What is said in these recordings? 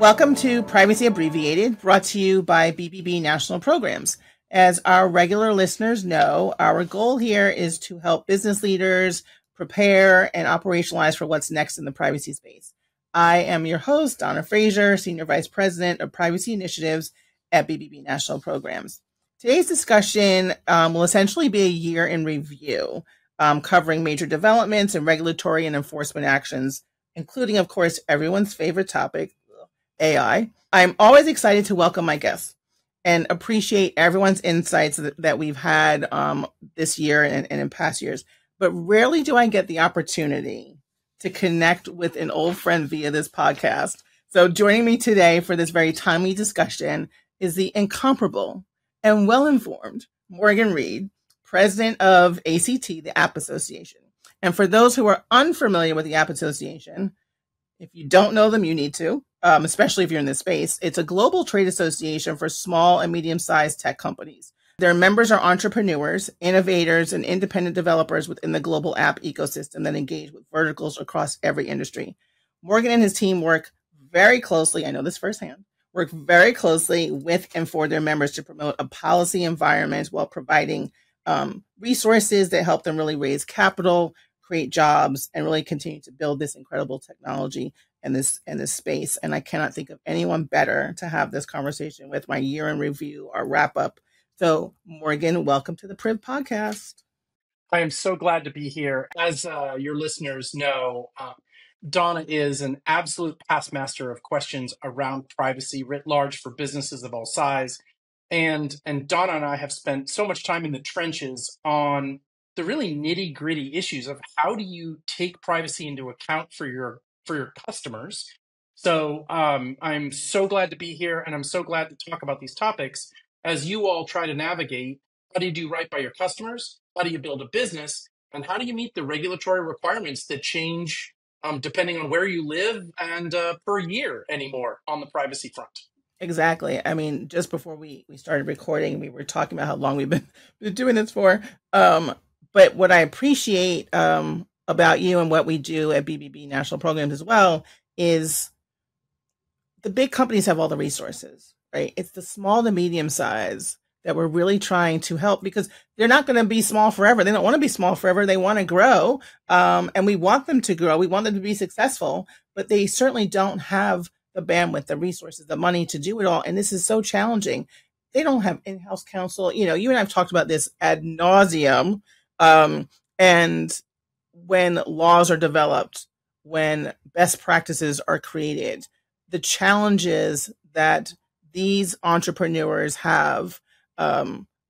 Welcome to Privacy Abbreviated, brought to you by BBB National Programs. As our regular listeners know, our goal here is to help business leaders prepare and operationalize for what's next in the privacy space. I am your host, Dona Fraser, Senior Vice President of Privacy Initiatives at BBB National Programs. Today's discussion will essentially be a year in review, covering major developments and regulatory and enforcement actions, including, of course, everyone's favorite topic, AI. I'm always excited to welcome my guests and appreciate everyone's insights that we've had this year and in past years. But rarely do I get the opportunity to connect with an old friend via this podcast. So joining me today for this very timely discussion is the incomparable and well-informed Morgan Reed, president of ACT, the App Association. And for those who are unfamiliar with the App Association, if you don't know them, you need to, especially if you're in this space. It's a global trade association for small and medium-sized tech companies. Their members are entrepreneurs, innovators, and independent developers within the global app ecosystem that engage with verticals across every industry. Morgan and his team work very closely, I know this firsthand, work very closely with and for their members to promote a policy environment while providing resources that help them really raise capital, create jobs, and really continue to build this incredible technology in this space. And I cannot think of anyone better to have this conversation with. My year in review, our wrap up. So Morgan, welcome to the Priv podcast. I am so glad to be here. As your listeners know, Donna is an absolute past master of questions around privacy writ large for businesses of all size. And Donna and I have spent so much time in the trenches on the really nitty gritty issues of how do you take privacy into account for your customers. So I'm so glad to be here, and I'm so glad to talk about these topics as you all try to navigate how do you do right by your customers, how do you build a business, and how do you meet the regulatory requirements that change depending on where you live and per year anymore on the privacy front. Exactly. I mean, just before we started recording, we were talking about how long we've been doing this for. But what I appreciate about you and what we do at BBB National Programs as well is the big companies have all the resources, right? It's the small to medium size that we're really trying to help, because they're not going to be small forever. They don't want to be small forever. They want to grow. And we want them to grow. We want them to be successful, but they certainly don't have the bandwidth, the resources, the money to do it all. And this is so challenging. They don't have in-house counsel. You know, you and I have talked about this ad nauseum. And when laws are developed, when best practices are created, the challenges that these entrepreneurs have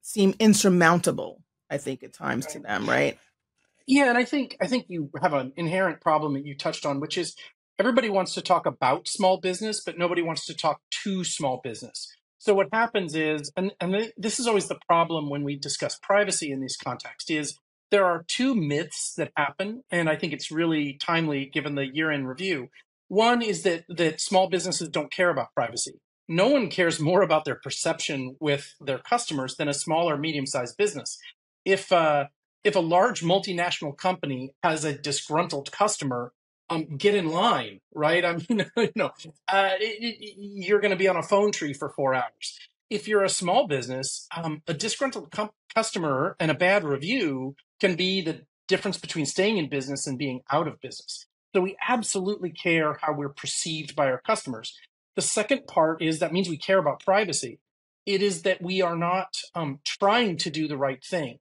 seem insurmountable, I think, at times to them, right? Yeah, and I think you have an inherent problem that you touched on, which is everybody wants to talk about small business, but nobody wants to talk to small business. So what happens is, and this is always the problem when we discuss privacy in this context, is there are two myths that happen, and I think it's really timely given the year-end review. One is that small businesses don't care about privacy. No one cares more about their perception with their customers than a small or medium-sized business. If a large multinational company has a disgruntled customer, get in line, right? I mean, you're going to be on a phone tree for 4 hours. If you're a small business, a disgruntled customer and a bad review can be the difference between staying in business and being out of business. So we absolutely care how we're perceived by our customers. The second part is that means we care about privacy. It is that we are not trying to do the right thing.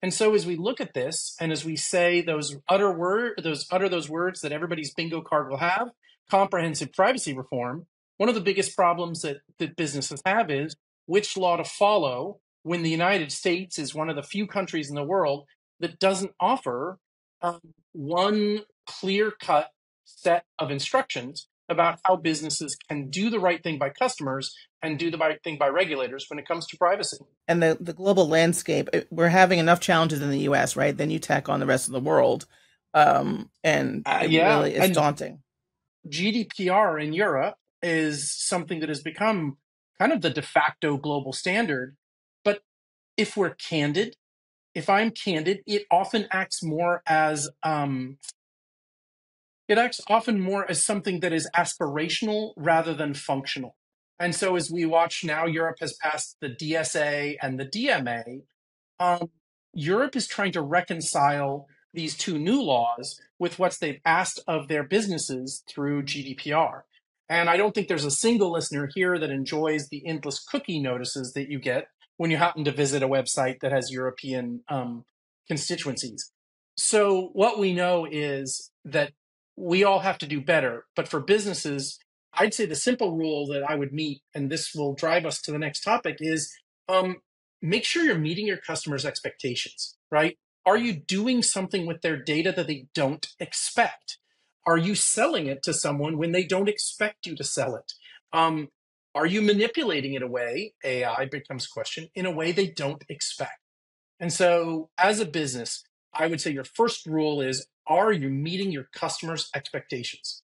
And so as we look at this, and as we say utter those words that everybody's bingo card will have, comprehensive privacy reform, one of the biggest problems that businesses have is which law to follow when the United States is one of the few countries in the world that doesn't offer one clear-cut set of instructions about how businesses can do the right thing by customers and do the right thing by regulators when it comes to privacy. And the global landscape, we're having enough challenges in the US, right? Then you tack on the rest of the world. And it really is daunting. GDPR in Europe is something that has become kind of the de facto global standard. But if I'm candid, it often acts more as It acts often more as something that is aspirational rather than functional. And so, as we watch now, Europe has passed the DSA and the DMA. um, Europe is trying to reconcile these two new laws with what they've asked of their businesses through GDPR. And I don't think there's a single listener here that enjoys the endless cookie notices that you get when you happen to visit a website that has European constituencies. So, what we know is that we all have to do better. But for businesses, I'd say the simple rule that I would meet, and this will drive us to the next topic, is um, make sure you're meeting your customers' expectations, right? Are you doing something with their data that they don't expect? Are you selling it to someone when they don't expect you to sell it? Um, are you manipulating it away? AI becomes a question in a way they don't expect. And so, as a business, I would say your first rule is: are you meeting your customers' expectations?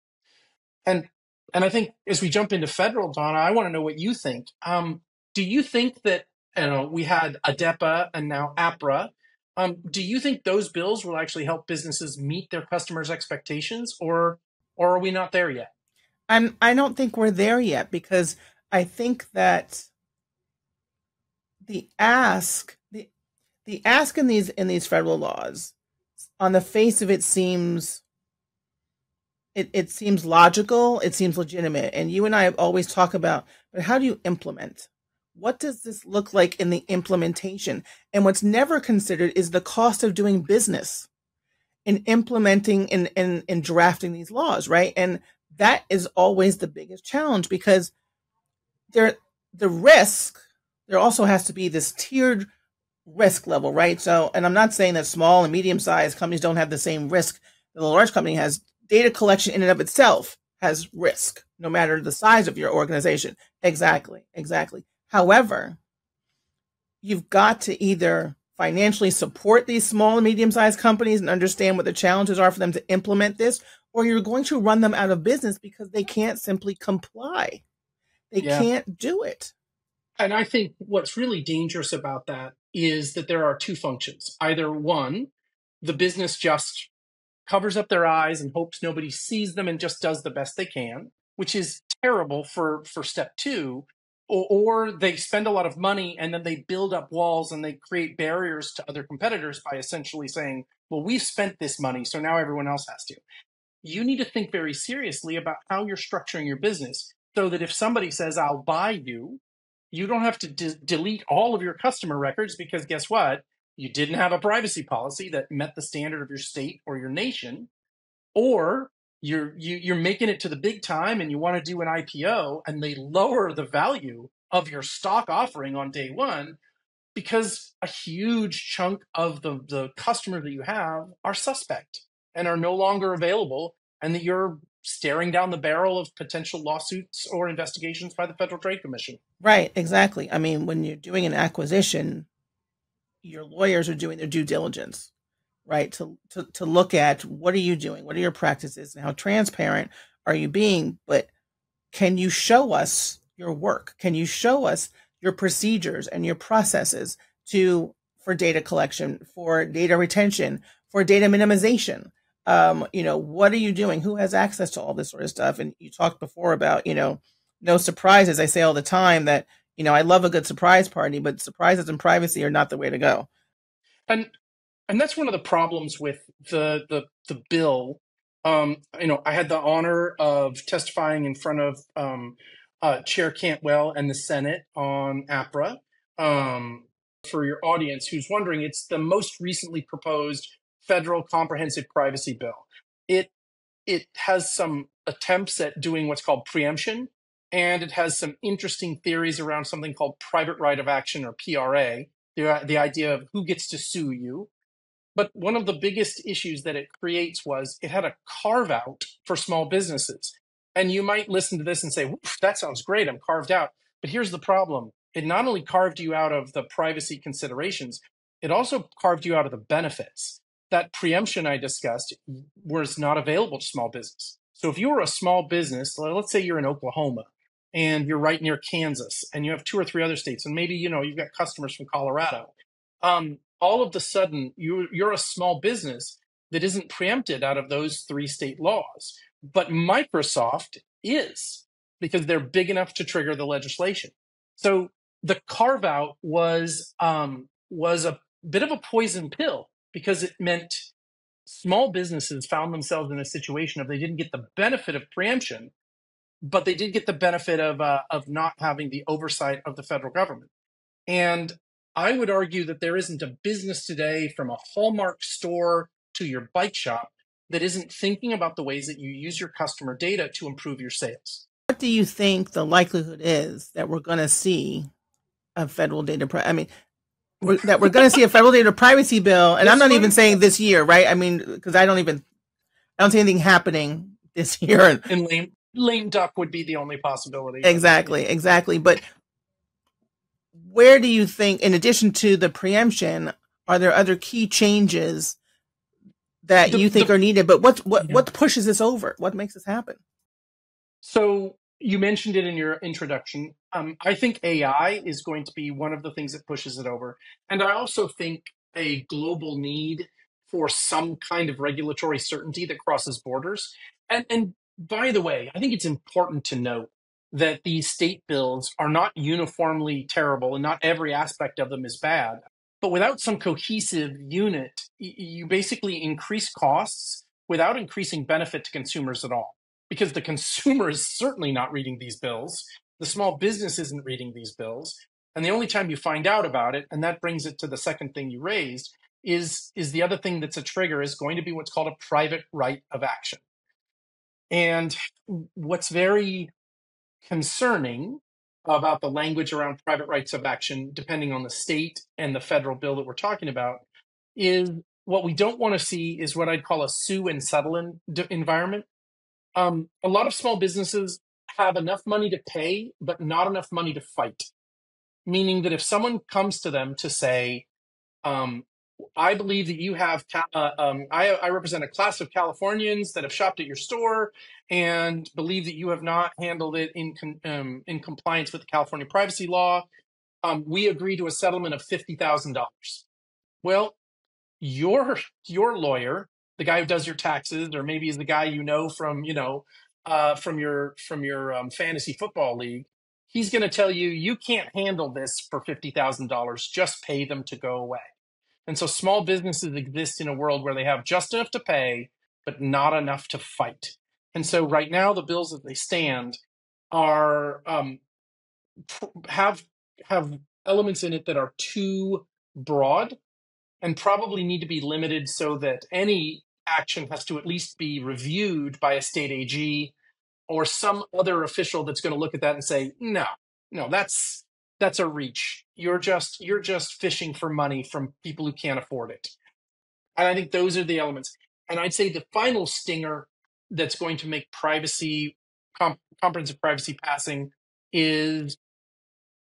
And I think as we jump into federal, Donna, I want to know what you think. Do you think that, we had ADEPA and now APRA? Do you think those bills will actually help businesses meet their customers' expectations, or are we not there yet? I don't think we're there yet because I think that the ask the ask in these federal laws, on the face of it, it seems logical, it seems legitimate, and you and I always talk about, but how do you implement? What does this look like in the implementation? And what's never considered is the cost of doing business in implementing and drafting these laws, right? And that is always the biggest challenge because there the risk there also has to be this tiered risk level, right? So, and I'm not saying that small and medium sized companies don't have the same risk that a large company has. Data collection in and of itself has risk, no matter the size of your organization. Exactly, exactly. However, you've got to either financially support these small and medium sized companies and understand what the challenges are for them to implement this, or you're going to run them out of business because they can't simply comply. They Yeah. can't do it. And I think what's really dangerous about that is that there are two functions. Either one, the business just covers up their eyes and hopes nobody sees them and just does the best they can, which is terrible for step two. Or they spend a lot of money and then they build up walls and they create barriers to other competitors by essentially saying, well, we've spent this money, so now everyone else has to. You need to think very seriously about how you're structuring your business so that if somebody says, I'll buy you, you don't have to delete all of your customer records because guess what? You didn't have a privacy policy that met the standard of your state or your nation, or you're making it to the big time and you want to do an IPO and they lower the value of your stock offering on day one because a huge chunk of the customer that you have are suspect and are no longer available, and that you're staring down the barrel of potential lawsuits or investigations by the Federal Trade Commission. Right, exactly. I mean, when you're doing an acquisition, your lawyers are doing their due diligence, right? To look at what are you doing, what are your practices, and how transparent are you being. But can you show us your work? Can you show us your procedures and your processes to for data collection, for data retention, for data minimization? What are you doing? Who has access to all this sort of stuff? And you talked before about, no surprises. I say all the time that, I love a good surprise party, but surprises and privacy are not the way to go. And that's one of the problems with the bill. I had the honor of testifying in front of Chair Cantwell and the Senate on APRA. For your audience who's wondering, it's the most recently proposed federal comprehensive privacy bill. It it has some attempts at doing what's called preemption, and it has some interesting theories around something called private right of action, or PRA, the idea of who gets to sue you. But one of the biggest issues that it creates was it had a carve out for small businesses. And you might listen to this and say, that sounds great, I'm carved out. But here's the problem: it not only carved you out of the privacy considerations, it also carved you out of the benefits. That preemption I discussed was not available to small business. So if you were a small business, let's say you're in Oklahoma and you're right near Kansas and you have two or three other states, and maybe you've got customers from Colorado, all of a sudden you're a small business. that isn't preempted out of those 3 state laws. But Microsoft is, because they're big enough to trigger the legislation. So the carve out was a bit of a poison pill, because it meant small businesses found themselves in a situation of they didn't get the benefit of preemption, but they did get the benefit of not having the oversight of the federal government. And I would argue that there isn't a business today, from a Hallmark store to your bike shop, that isn't thinking about the ways that you use your customer data to improve your sales. What do you think the likelihood is that we're going to see a federal data that we're going to see a federal data privacy bill? And I'm not even saying this year, right? I mean, because I don't see anything happening this year. And lame duck would be the only possibility. Exactly. But where do you think, in addition to the preemption, are there other key changes that you think are needed? But what pushes this over? What makes this happen? So you mentioned it in your introduction. I think AI is going to be one of the things that pushes it over. And I also think a global need for some kind of regulatory certainty that crosses borders. And by the way, I think it's important to note that these state bills are not uniformly terrible, and not every aspect of them is bad. But without some cohesive unit, you basically increase costs without increasing benefit to consumers at all. Because the consumer is certainly not reading these bills. The small business isn't reading these bills. And the only time you find out about it, and that brings it to the second thing you raised, is the other thing that's a trigger is going to be what's called a private right of action. And what's very concerning about the language around private rights of action, depending on the state and the federal bill that we're talking about, is what we don't want to see is what I'd call a sue and settle environment. A lot of small businesses have enough money to pay, but not enough money to fight. Meaning that if someone comes to them to say, I believe that you have, I represent a class of Californians that have shopped at your store and believe that you have not handled it in compliance with the California privacy law. We agree to a settlement of $50,000. Well, your lawyer, the guy who does your taxes, or maybe is the guy from your fantasy football league, he's going to tell you, you can't handle this for $50,000. Just pay them to go away. And so small businesses exist in a world where they have just enough to pay, but not enough to fight. And so right now, the bills as they stand are have elements in it that are too broad, and probably need to be limited so that any action has to at least be reviewed by a state AG or some other official that's going to look at that and say, no, that's a reach. You're just fishing for money from people who can't afford it. And I think those are the elements. And I'd say the final stinger that's going to make comprehensive privacy passing is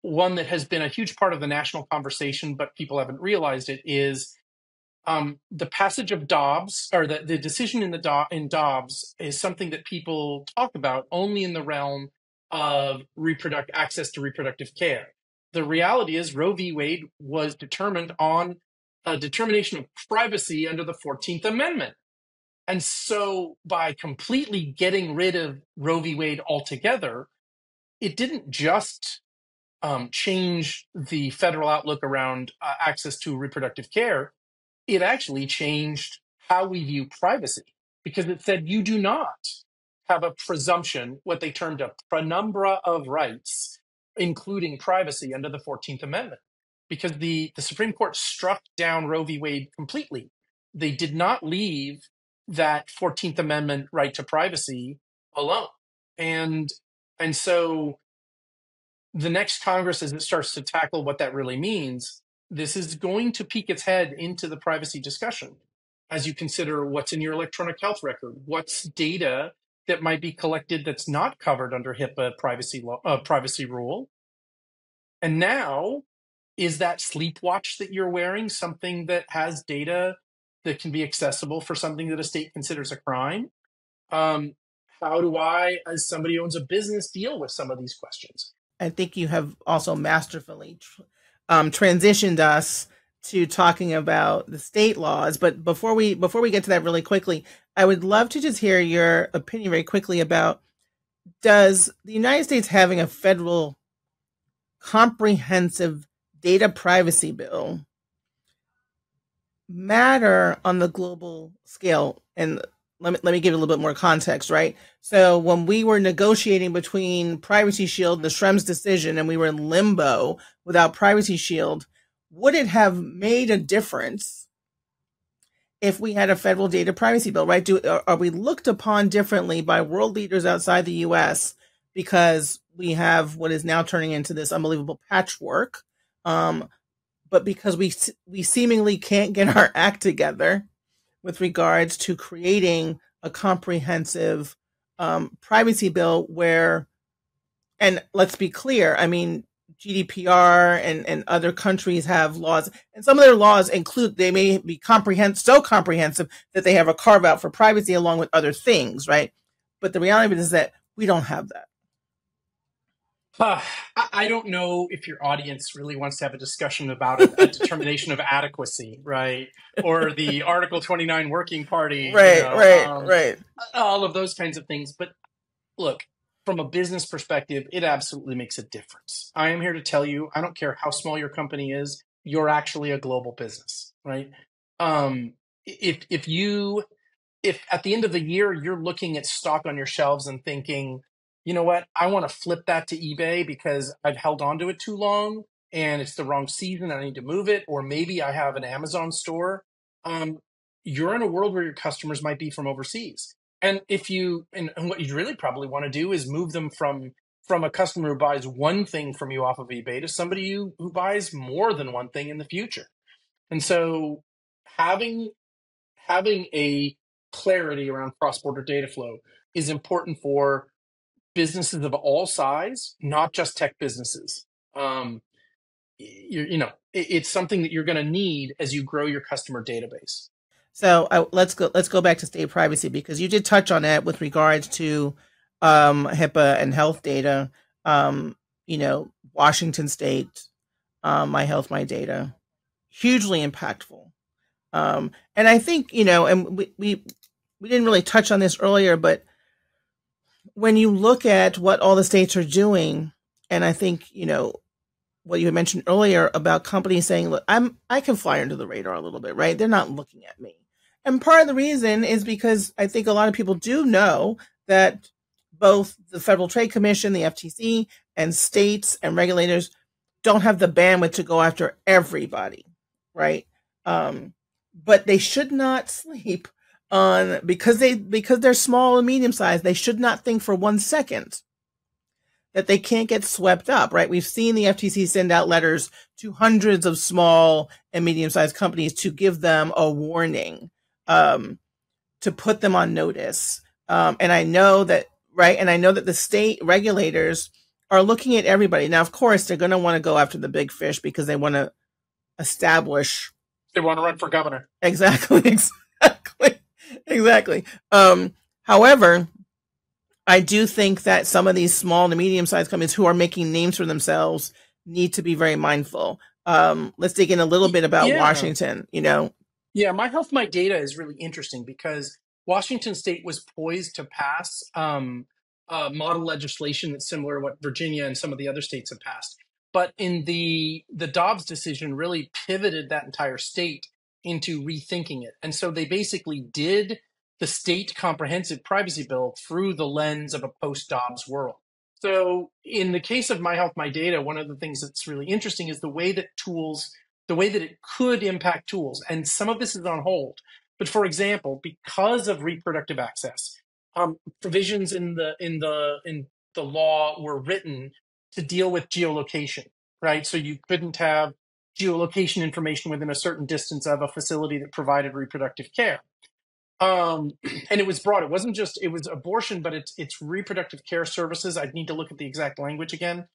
one that has been a huge part of the national conversation, but people haven't realized it, is the passage of Dobbs, or the decision in Dobbs, is something that people talk about only in the realm of access to reproductive care. The reality is Roe v. Wade was determined on a determination of privacy under the 14th Amendment. And so by completely getting rid of Roe v. Wade altogether, it didn't just change the federal outlook around access to reproductive care. It actually changed how we view privacy, because it said you do not have a presumption, what they termed a penumbra of rights, including privacy under the 14th Amendment, because the Supreme Court struck down Roe v. Wade completely. They did not leave that 14th Amendment right to privacy alone. And so the next Congress, as it starts to tackle what that really means, this is going to peek its head into the privacy discussion as you consider what's in your electronic health record, what's data that might be collected that's not covered under HIPAA privacy rule. And now, is that sleep watch that you're wearing something that has data that can be accessible for something that a state considers a crime? How do I, as somebody who owns a business, deal with some of these questions? I think you have also masterfully transitioned us to talking about the state laws. But before we get to that really quickly, I would love to just hear your opinion very quickly about, does the United States having a federal comprehensive data privacy bill matter on the global scale? And let me give a little bit more context, right? So when we were negotiating between Privacy Shield and the Schrems decision, and we were in limbo without Privacy Shield, would it have made a difference if we had a federal data privacy bill, right? Are we looked upon differently by world leaders outside the US because we have what is now turning into this unbelievable patchwork? But because we seemingly can't get our act together with regards to creating a comprehensive privacy bill where, and let's be clear, I mean, GDPR and other countries have laws, and some of their laws include, they may be so comprehensive that they have a carve out for privacy along with other things, right? But the reality of it is that we don't have that. I don't know if your audience really wants to have a discussion about a determination of adequacy, right? Or the Article 29 Working Party, Right. all of those kinds of things. But look, from a business perspective, it absolutely makes a difference. I am here to tell you, I don't care how small your company is, you're actually a global business, right? If at the end of the year you're looking at stock on your shelves and thinking, you know what, I want to flip that to eBay because I've held on to it too long and it's the wrong season, I need to move it, or maybe I have an Amazon store, you're in a world where your customers might be from overseas. And and what you'd really probably want to do is move them from a customer who buys one thing from you off of eBay to somebody who buys more than one thing in the future. And so having a clarity around cross-border data flow is important for businesses of all size, not just tech businesses. It's something that you're going to need as you grow your customer database. So let's go back to state privacy, because you did touch on it with regards to HIPAA and health data. Washington State, My Health, My Data, hugely impactful. And I think, and we didn't really touch on this earlier, but when you look at what all the states are doing, and I think, what you had mentioned earlier about companies saying, look, I can fly under the radar a little bit, right? They're not looking at me. And part of the reason is because I think a lot of people do know that both the Federal Trade Commission, the FTC, and states and regulators don't have the bandwidth to go after everybody, right? But they should not sleep on, because they're small and medium sized, they should not think for 1 second that they can't get swept up, right? We've seen the FTC send out letters to hundreds of small and medium sized companies to give them a warning, to put them on notice. And I know that, right? And I know that the state regulators are looking at everybody. Now, of course, they're going to want to go after the big fish because they want to establish. They want to run for governor. Exactly. However, I do think that some of these small to medium-sized companies who are making names for themselves need to be very mindful. Let's dig in a little bit about Washington, Yeah, My Health, My Data is really interesting because Washington State was poised to pass model legislation that's similar to what Virginia and some of the other states have passed. But in the Dobbs decision really pivoted that entire state into rethinking it. And so they basically did the state comprehensive privacy bill through the lens of a post-Dobbs world. So in the case of My Health, My Data, one of the things that's really interesting is the way that it could impact tools. And some of this is on hold. But for example, because of reproductive access, provisions in the law were written to deal with geolocation, right? So you couldn't have geolocation information within a certain distance of a facility that provided reproductive care. And it was broad. It wasn't just, it was abortion, but it's reproductive care services. I'd need to look at the exact language again.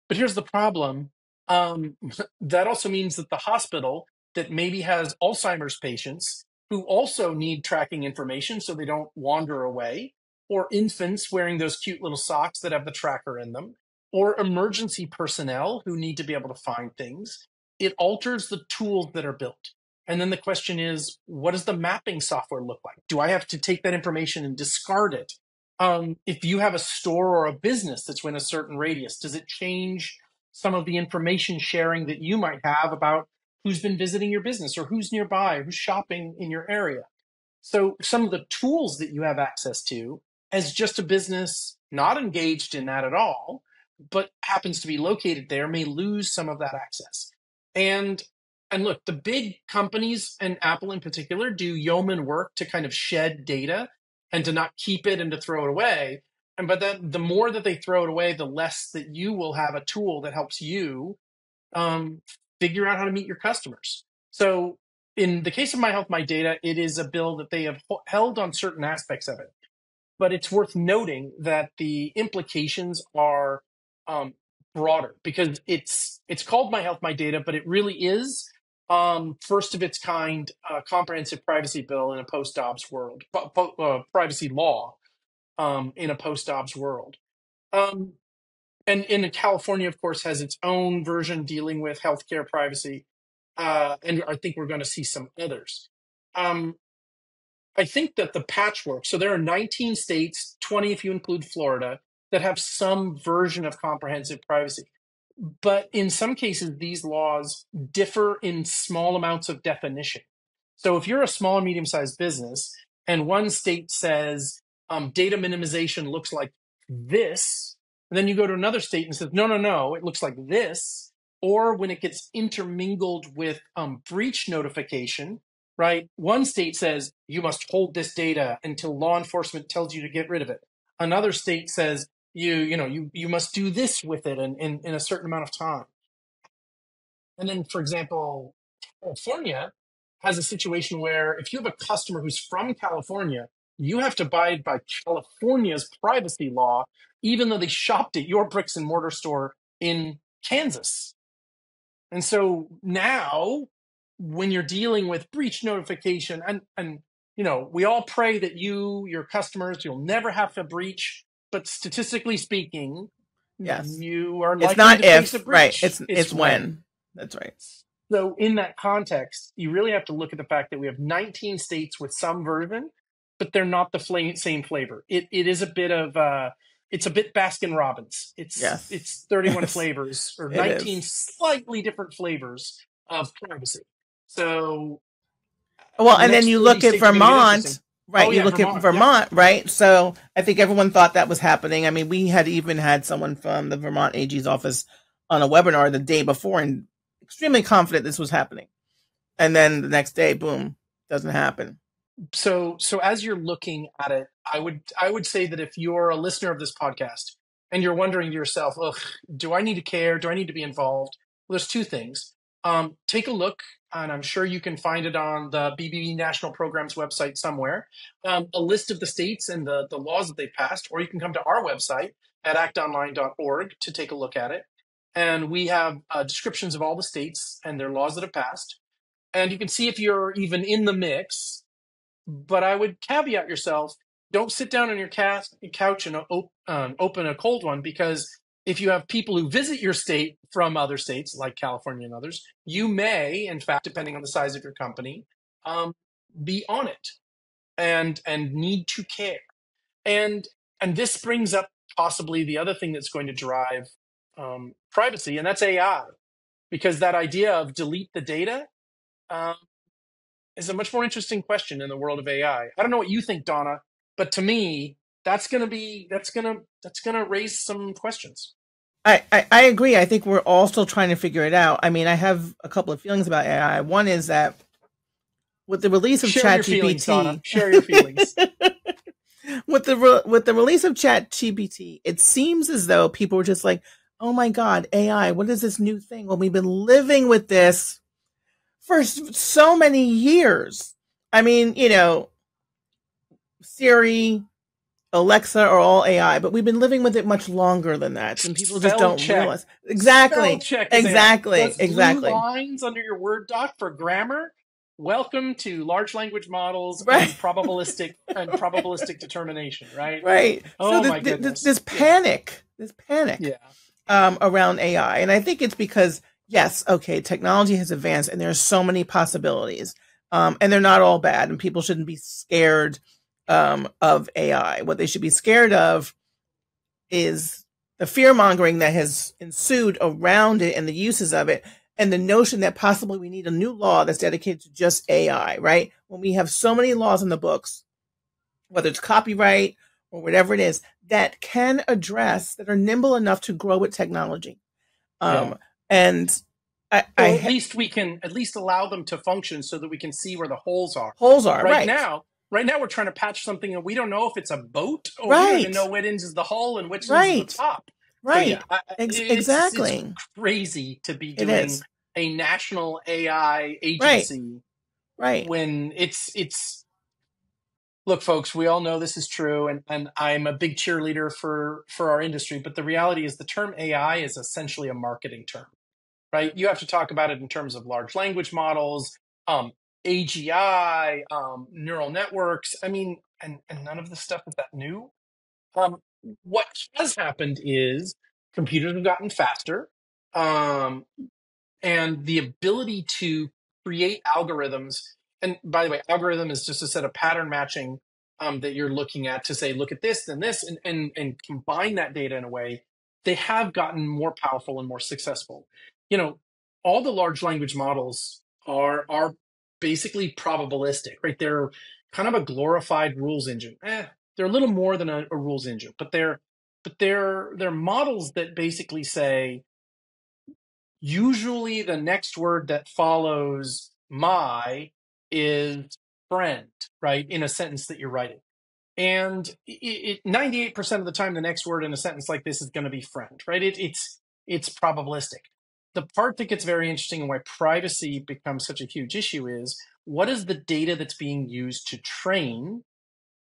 But here's the problem. That also means that the hospital that maybe has Alzheimer's patients who also need tracking information so they don't wander away, or infants wearing those cute little socks that have the tracker in them, or emergency personnel who need to be able to find things. it alters the tools that are built. And then the question is, what does the mapping software look like? Do I have to take that information and discard it? If you have a store or a business that's within a certain radius, does it change some of the information sharing that you might have about who's been visiting your business or who's nearby, who's shopping in your area? So some of the tools that you have access to as just a business not engaged in that at all, but happens to be located there, may lose some of that access. And look, the big companies, and Apple in particular, do yeoman work to kind of shed data and to not keep it and to throw it away. But then the more that they throw it away, the less that you will have a tool that helps you figure out how to meet your customers. So in the case of My Health, My Data, it is a bill that they have held on certain aspects of it. But it's worth noting that the implications are broader, because it's called My Health, My Data, but it really is first of its kind comprehensive privacy bill in a post-Dobbs world, privacy law in a post-Dobbs world. And in California, of course, has its own version dealing with healthcare privacy. And I think we're going to see some others. I think that the patchwork, so there are 19 states, 20 if you include Florida, that have some version of comprehensive privacy. But in some cases, these laws differ in small amounts of definition. So if you're a small and medium-sized business and one state says data minimization looks like this, and then you go to another state and says, no, it looks like this. Or when it gets intermingled with breach notification, right? One state says you must hold this data until law enforcement tells you to get rid of it. Another state says you must do this with it in a certain amount of time. And then, for example, California has a situation where if you have a customer who's from California, you have to abide by California's privacy law, even though they shopped at your bricks and mortar store in Kansas. And so now, when you're dealing with breach notification, and we all pray that your customers, you'll never have to breach, but statistically speaking, yes, you are it's likely not to face if, a breach. right? It's when. That's right. So in that context, you really have to look at the fact that we have 19 states with some version, but they're not the same flavor. It is a bit of it's a bit Baskin Robbins. It's 31 flavors or 19 slightly different flavors of privacy. So, well, and then you look at Vermont, right? You look at Vermont, right? So I think everyone thought that was happening. I mean, we had even had someone from the Vermont AG's office on a webinar the day before and extremely confident this was happening. And then the next day, boom, doesn't happen. So as you're looking at it, I would say that if you're a listener of this podcast and you're wondering to yourself, do I need to care? Do I need to be involved? Well, there's two things. Take a look, and I'm sure you can find it on the BBB National Programs website somewhere, a list of the states and the laws that they've passed, or you can come to our website at actonline.org to take a look at it. And we have descriptions of all the states and their laws that have passed. And you can see if you're even in the mix. But I would caveat yourself, don't sit down on your couch and open a cold one, because if you have people who visit your state from other states, like California and others, you may, in fact, depending on the size of your company, be on it and need to care. And this brings up possibly the other thing that's going to drive privacy, and that's AI. Because that idea of delete the data is a much more interesting question in the world of AI. I don't know what you think, Donna, but to me, that's gonna raise some questions. I agree. I think we're all still trying to figure it out. I mean, I have a couple of feelings about AI. One is that with the release of ChatGPT, share your feelings. with the release of ChatGPT, it seems as though people were just like, "Oh my God, AI! What is this new thing?" Well, we've been living with this for so many years. I mean, Siri, Alexa are all AI, but we've been living with it much longer than that, and people just don't realize. Exactly. Blue lines under your Word doc for grammar. Welcome to large language models and probabilistic determination. Right. Right. Oh so my goodness. This panic. Yeah. Around AI, and I think it's because Yes, okay, technology has advanced and there's so many possibilities. And they're not all bad, and people shouldn't be scared of AI. What they should be scared of is the fear mongering that has ensued around it and the uses of it, and the notion that possibly we need a new law that's dedicated to just AI, right? When we have so many laws in the books, whether it's copyright or whatever it is, that can address, that are nimble enough to grow with technology. Yeah. Um, and Well, at least we can at least allow them to function so that we can see where the holes are. holes are Right right, now, we're trying to patch something and we don't know if it's a boat or we don't even know right, which ends is the hull and which ends is the right, top. So yeah, right. it's Exactly. crazy to be It doing is. a national AI Right, agency right. when it's look, folks, we all know this is true, and I'm a big cheerleader for our industry, but the reality is the term AI is essentially a marketing term, right? You have to talk about it in terms of large language models, um, AGI, neural networks. I mean, and none of this stuff is that new. Um, what has happened is computers have gotten faster. Um, and the ability to create algorithms. And by the way, algorithm is just a set of pattern matching that you're looking at to say, look at this, then this, and combine that data in a way. They have gotten more powerful and more successful. You know, all the large language models are basically probabilistic, right? They're kind of a glorified rules engine. They're a little more than a rules engine, but they're models that basically say usually the next word that follows my is friend, right? In a sentence that you're writing. And 98% of the time, the next word in a sentence like this is going to be friend, right? It's probabilistic. The part that gets very interesting and why privacy becomes such a huge issue is what is the data that's being used to train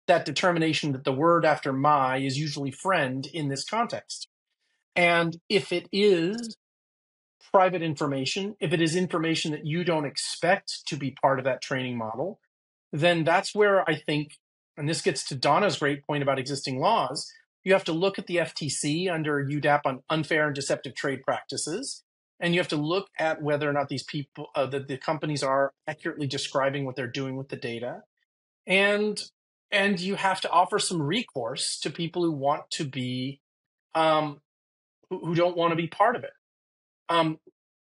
that determination that the word after my is usually friend in this context? And if it is private information, if it is information that you don't expect to be part of that training model, then that's where I think, and this gets to Donna's great point about existing laws, you have to look at the FTC under UDAP on unfair and deceptive trade practices. And you have to look at whether or not these people, the companies are accurately describing what they're doing with the data. And you have to offer some recourse to people who want to be, um, who don't want to be part of it. Um,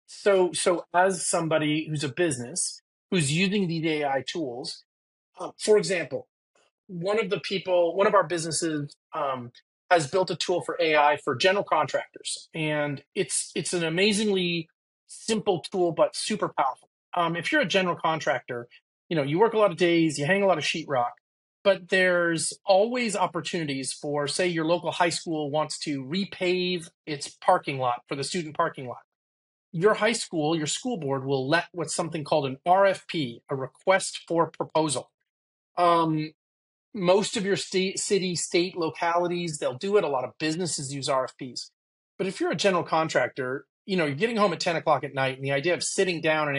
so as somebody who's a business who's using these AI tools, for example, one of our businesses has built a tool for AI for general contractors, and it's an amazingly simple tool but super powerful. If you're a general contractor, you know you work a lot of days, you hang a lot of sheetrock, but there's always opportunities for, say, your local high school wants to repave its parking lot for the student parking lot. Your high school, your school board will let what's something called an RFP, a request for proposal. Um, Most of your state, localities, they'll do it. A lot of businesses use RFPs. But if you're a general contractor, you know, you're getting home at 10 o'clock at night, and the idea of sitting down and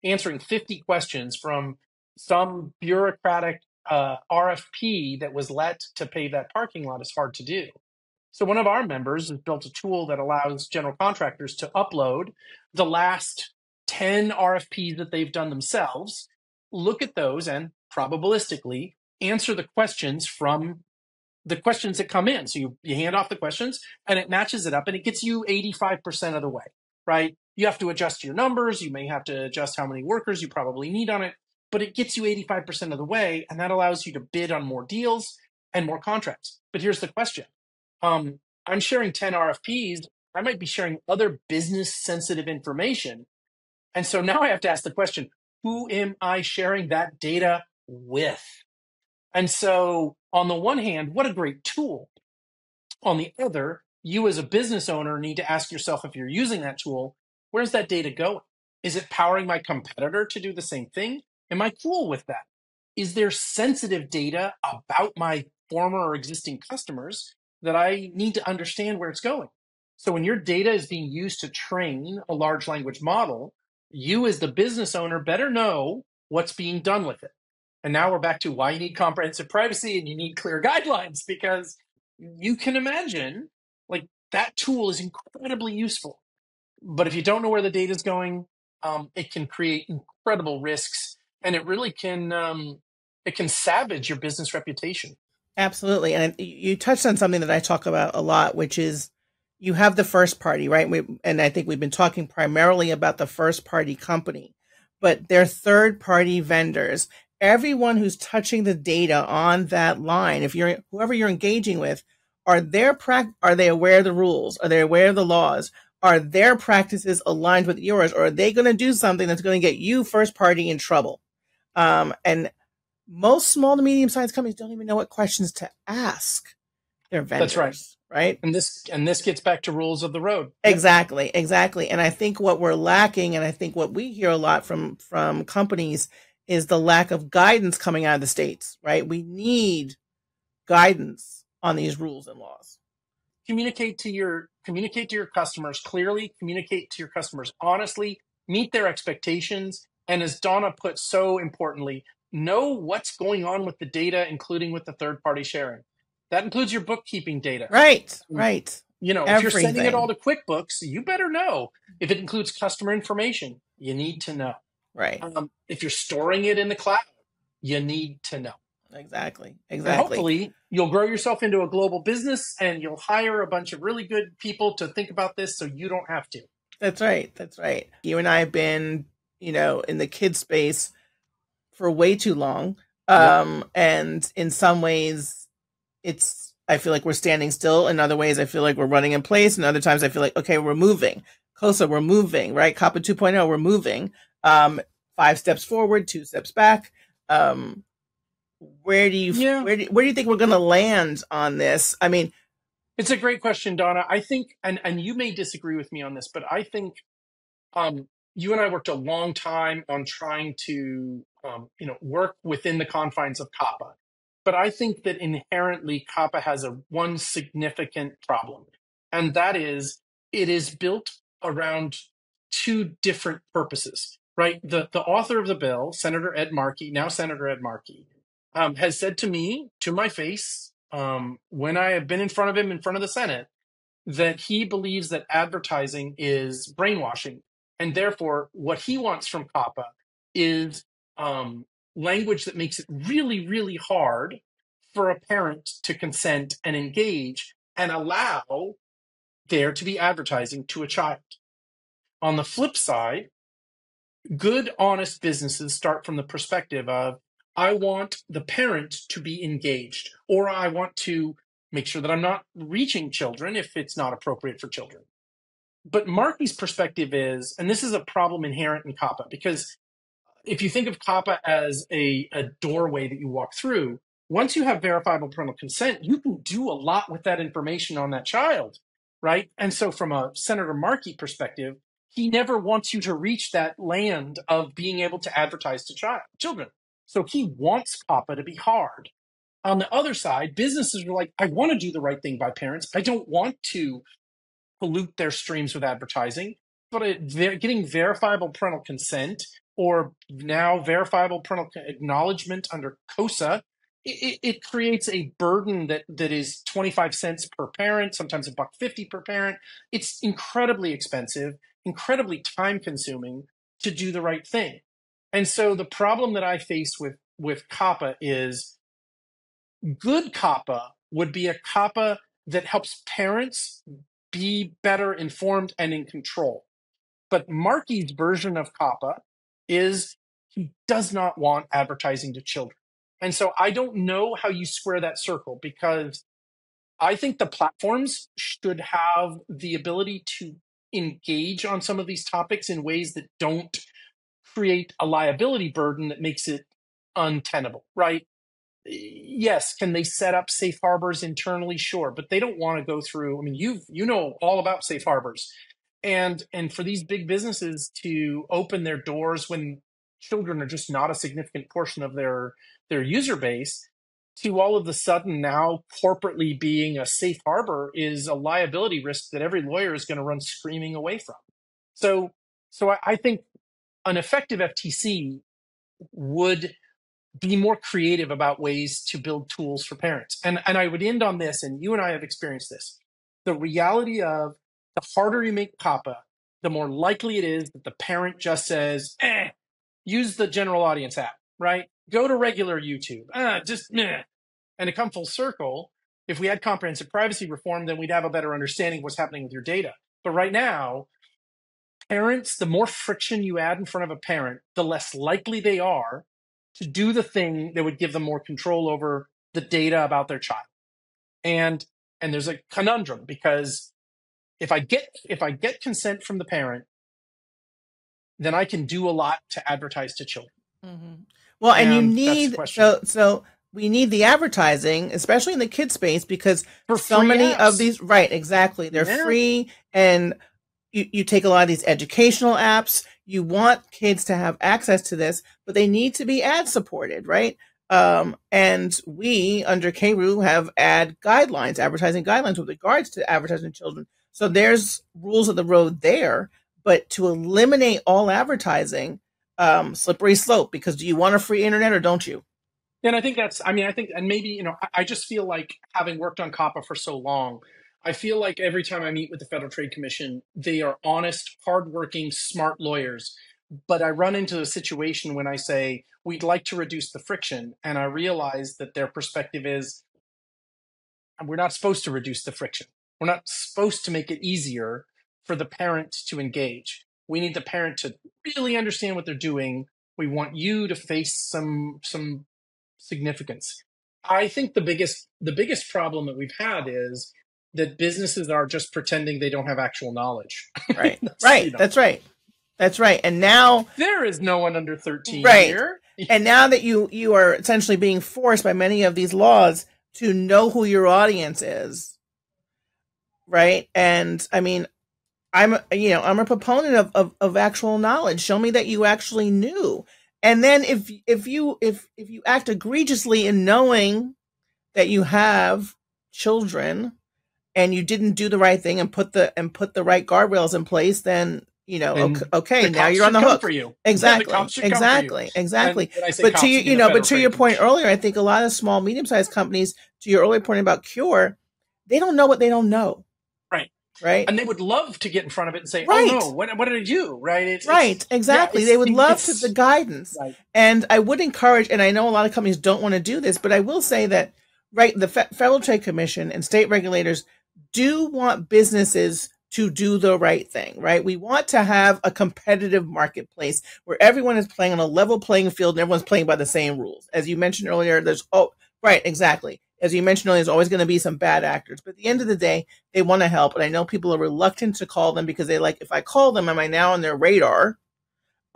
answering 50 questions from some bureaucratic RFP that was let to pave that parking lot is hard to do. So one of our members has built a tool that allows general contractors to upload the last 10 RFPs that they've done themselves, look at those, and probabilistically answer the questions from the questions that come in. So you hand off the questions and it matches it up and it gets you 85% of the way, right? You have to adjust your numbers. You may have to adjust how many workers you probably need on it, but it gets you 85% of the way. And that allows you to bid on more deals and more contracts. But here's the question. I'm sharing 10 RFPs. I might be sharing other business sensitive information. And so now I have to ask the question, who am I sharing that data with? And so, on the one hand, what a great tool. On the other, you as a business owner need to ask yourself, if you're using that tool, where's that data going? Is it powering my competitor to do the same thing? Am I cool with that? Is there sensitive data about my former or existing customers that I need to understand where it's going? So when your data is being used to train a large language model, you as the business owner better know what's being done with it. And now we're back to why you need comprehensive privacy and you need clear guidelines, because you can imagine, like, that tool is incredibly useful. But if you don't know where the data is going, it can create incredible risks, and it can savage your business reputation. Absolutely. And you touched on something that I talk about a lot, which is you have the first party, right? And I think we've been talking primarily about the first party company, but they're third party vendors. Everyone who's touching the data on that line, if you're whoever you're engaging with, are they aware of the rules? Are they aware of the laws? Are their practices aligned with yours? Or are they going to do something that's going to get you first party in trouble? And most small to medium sized companies don't even know what questions to ask their That's right. vendors, right? And this gets back to rules of the road. Yep. Exactly, exactly. And I think what we're lacking, and I think what we hear a lot from companies, is the lack of guidance coming out of the states, right? We need guidance on these rules and laws. Communicate to your customers clearly, communicate to your customers honestly, meet their expectations, and as Donna put so importantly, know what's going on with the data, including with the third party sharing. That includes your bookkeeping data. Right, right. If you're sending it all Everything. to QuickBooks, you better know. If it includes customer information, you need to know. Right. If you're storing it in the cloud, you need to know. Exactly. And Exactly. hopefully you'll grow yourself into a global business and you'll hire a bunch of really good people to think about this so you don't have to. That's right. That's right. You and I have been, in the kid space for way too long. Yep. And in some ways I feel like we're standing still. In other ways, I feel like we're running in place. And other times I feel like, okay, we're moving. COSA, we're moving, right? COPPA 2.0, we're moving. 5 steps forward, 2 steps back. Where do you, Yeah. where do you think we're going to land on this? I mean, It's a great question, Donna. I think, and you may disagree with me on this, but I think you and I worked a long time on trying to, work within the confines of COPPA. But I think that inherently COPPA has one significant problem, and that is it is built around two different purposes, right? The author of the bill, Senator Ed Markey, now Senator Ed Markey, has said to me, to my face, when I have been in front of him, in front of the Senate, that he believes that advertising is brainwashing. And therefore, what he wants from COPPA is language that makes it really, really hard for a parent to consent and engage and allow there to be advertising to a child. On the flip side, good, honest businesses start from the perspective of, I want the parent to be engaged, or I want to make sure that I'm not reaching children if it's not appropriate for children. But Marky's perspective is, and this is a problem inherent in COPPA, because if you think of COPPA as a doorway that you walk through, once you have verifiable parental consent, you can do a lot with that information on that child, right? And so from a Senator Markey perspective, he never wants you to reach that land of being able to advertise to children. So he wants COPPA to be hard. On the other side, businesses are like, I want to do the right thing by parents. I don't want to pollute their streams with advertising, but getting verifiable parental consent, or now verifiable parental acknowledgement under COSA, it creates a burden that is 25 cents per parent, sometimes $1.50 per parent. It's incredibly expensive, incredibly time consuming to do the right thing. And so the problem that I face with COPPA is, good COPPA would be a COPPA that helps parents be better informed and in control. But Markey's version of COPPA is, he does not want advertising to children. And so I don't know how you square that circle, because I think the platforms should have the ability to engage on some of these topics in ways that don't create a liability burden that makes it untenable, right? Yes, can they set up safe harbors internally? Sure, but they don't want to go through. I mean, you know all about safe harbors, and for these big businesses to open their doors when children are just not a significant portion of their user base, to all of a sudden now corporately being a safe harbor is a liability risk that every lawyer is going to run screaming away from. So, I think an effective FTC would be more creative about ways to build tools for parents. And I would end on this, and you and I have experienced this. The reality of, the harder you make COPPA, the more likely it is that the parent just says, use the general audience app, right? Go to regular YouTube, just meh. And to come full circle, if we had comprehensive privacy reform, then we'd have a better understanding of what's happening with your data. But right now, parents, the more friction you add in front of a parent, the less likely they are to do the thing that would give them more control over the data about their child. And there's a conundrum, because if I get consent from the parent, then I can do a lot to advertise to children. Mm-hmm. Well, and you need so we need the advertising, especially in the kid space, because for so many apps. of these, right, exactly, they're free, and you take a lot of these educational apps. You want kids to have access to this, but they need to be ad supported, right? And we under KRU have advertising guidelines with regards to advertising children. So there's rules of the road there, but to eliminate all advertising, slippery slope, because do you want a free internet or don't you? And I think and maybe, I just feel like, having worked on COPPA for so long, I feel like every time I meet with the Federal Trade Commission, they are honest, hardworking, smart lawyers. But I run into a situation when I say, we'd like to reduce the friction. And I realize that their perspective is, we're not supposed to reduce the friction. We're not supposed to make it easier for the parent to engage. We need the parent to really understand what they're doing. We want you to face some significance. I think the biggest problem that we've had is that businesses are just pretending they don't have actual knowledge. Right. Right. That's right. That's right. And now there is no one under 13 here. And now that you are essentially being forced by many of these laws to know who your audience is. Right. And I mean, I'm a proponent of actual knowledge. Show me that you actually knew. And then if you act egregiously in knowing that you have children and you didn't do the right thing and put the right guardrails in place, then okay, now you're on the hook for you. Exactly. But to your point earlier, I think a lot of small, medium-sized companies, to your earlier point about Cure, they don't know what they don't know. Right. And they would love to get in front of it and say, right. Oh no, what did I do? Right. Exactly. They would love the guidance. Right. And I would encourage, and I know a lot of companies don't want to do this, but I will say that, the Federal Trade Commission and state regulators do want businesses to do the right thing, right? We want to have a competitive marketplace where everyone is playing on a level playing field and everyone's playing by the same rules. As you mentioned earlier, as you mentioned earlier, there's always going to be some bad actors. But at the end of the day, they want to help. And I know people are reluctant to call them because if I call them, am I now on their radar?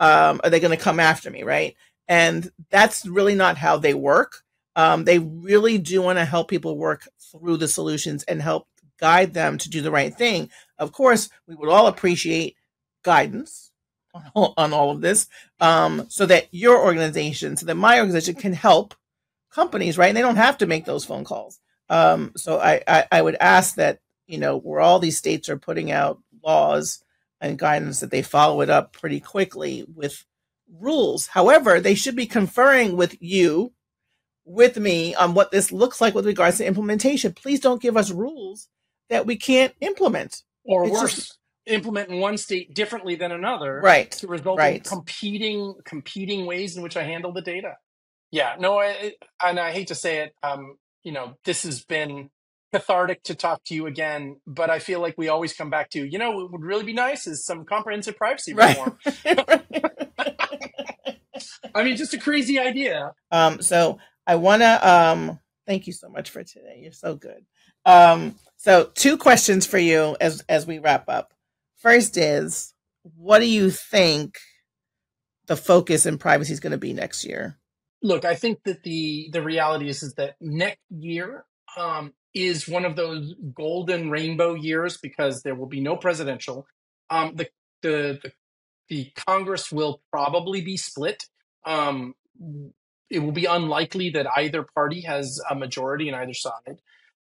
Are they going to come after me, right? And that's really not how they work. They really do want to help people work through the solutions and help guide them to do the right thing. Of course, we would all appreciate guidance on all of this, so that my organization can help companies, right? And they don't have to make those phone calls. So I would ask that, where all these states are putting out laws and guidance, that they follow it up pretty quickly with rules. However, they should be conferring with me on what this looks like with regards to implementation. Please don't give us rules that we can't implement. Or worse, implement in one state differently than another. Right. To result in competing ways in which I handle the data. Yeah, no, and I hate to say it, this has been cathartic to talk to you again, but I feel like we always come back to, what would really be nice is some comprehensive privacy reform. I mean, just a crazy idea. So I want to thank you so much for today. You're so good. So 2 questions for you as we wrap up. First is, what do you think the focus in privacy is going to be next year? Look, I think that the reality is that next year is one of those golden rainbow years, because there will be no presidential. The Congress will probably be split. It will be unlikely that either party has a majority in either side.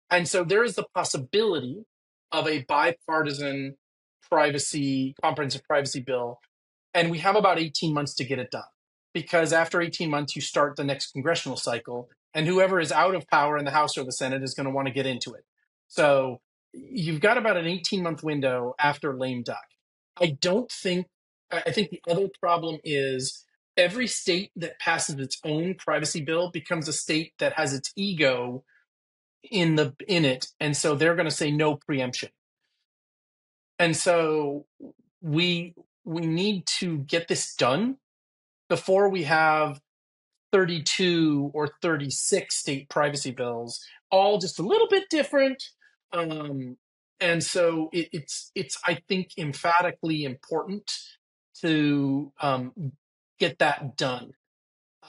And so there is the possibility of a bipartisan comprehensive privacy bill. And we have about 18 months to get it done. Because after 18 months, you start the next congressional cycle, and whoever is out of power in the House or the Senate is going to want to get into it. So you've got about an 18-month window after lame duck. I think the other problem is every state that passes its own privacy bill becomes a state that has its ego in it, and so they're going to say no preemption. And so we need to get this done before we have 32 or 36 state privacy bills, all just a little bit different. And so it's I think emphatically important to get that done.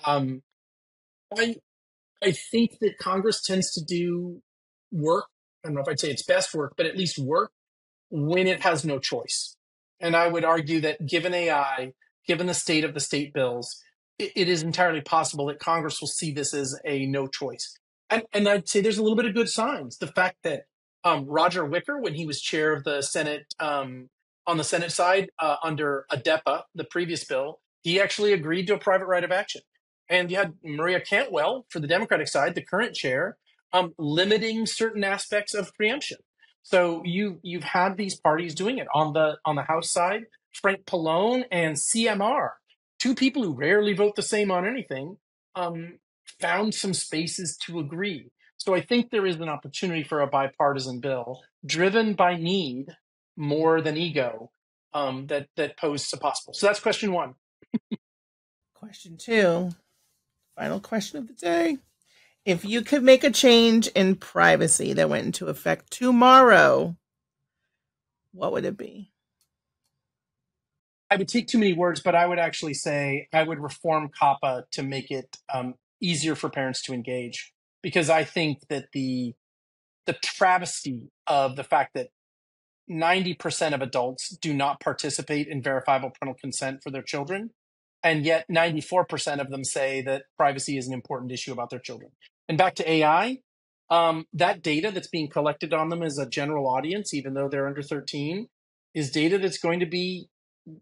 Um, I I think that Congress tends to do work. I don't know if I'd say it's best work, but at least work when it has no choice. And I would argue that given AI, given the state of the state bills, it is entirely possible that Congress will see this as a no choice. And I'd say there's a little bit of good signs. The fact that Roger Wicker, when he was chair of the Senate, on the Senate side, under ADEPA, the previous bill, he actually agreed to a private right of action. And you had Maria Cantwell for the Democratic side, the current chair, limiting certain aspects of preemption. So you've had these parties doing it on the House side. Frank Pallone and CMR, two people who rarely vote the same on anything, found some spaces to agree. So I think there is an opportunity for a bipartisan bill driven by need more than ego, that poses a possible. So that's question one. Question two, final question of the day. If you could make a change in privacy that went into effect tomorrow, what would it be? I would take too many words, but I would actually say I would reform COPPA to make it easier for parents to engage, because I think that the travesty of the fact that 90% of adults do not participate in verifiable parental consent for their children, and yet 94% of them say that privacy is an important issue about their children. And back to AI, that data that's being collected on them as a general audience, even though they're under 13, is data that's going to be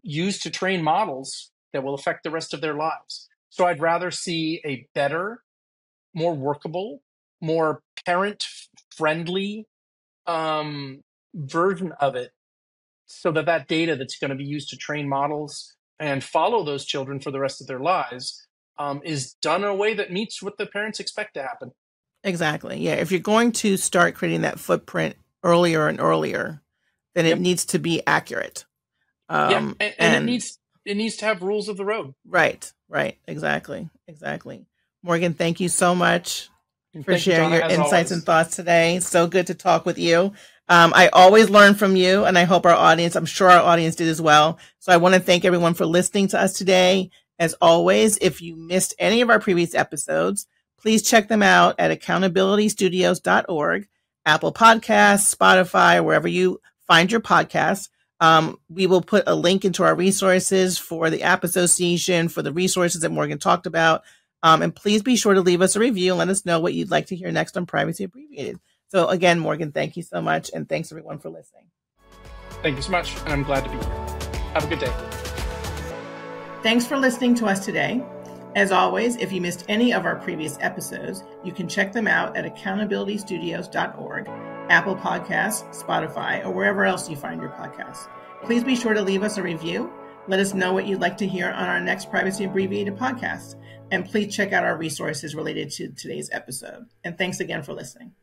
used to train models that will affect the rest of their lives. So I'd rather see a better, more workable, more parent-friendly version of it, so that data that's going to be used to train models and follow those children for the rest of their lives is done in a way that meets what the parents expect to happen. Exactly. Yeah. If you're going to start creating that footprint earlier and earlier, then it needs to be accurate. And it needs to have rules of the road. Right. Exactly. Morgan, thank you so much for sharing your insights and thoughts today. So good to talk with you. I always learn from you, and I hope I'm sure our audience did as well. So I want to thank everyone for listening to us today. As always, if you missed any of our previous episodes, please check them out at accountabilitystudios.org, Apple Podcasts, Spotify, wherever you find your podcasts. We will put a link into our resources for the App Association, for the resources that Morgan talked about. And please be sure to leave us a review and let us know what you'd like to hear next on Privacy Abbreviated. So again, Morgan, thank you so much. And thanks everyone for listening. Thank you so much. And I'm glad to be here. Have a good day. Thanks for listening to us today. As always, if you missed any of our previous episodes, you can check them out at accountabilitystudios.org, Apple Podcasts, Spotify, or wherever else you find your podcasts. Please be sure to leave us a review. Let us know what you'd like to hear on our next Privacy Abbreviated podcast. And please check out our resources related to today's episode. And thanks again for listening.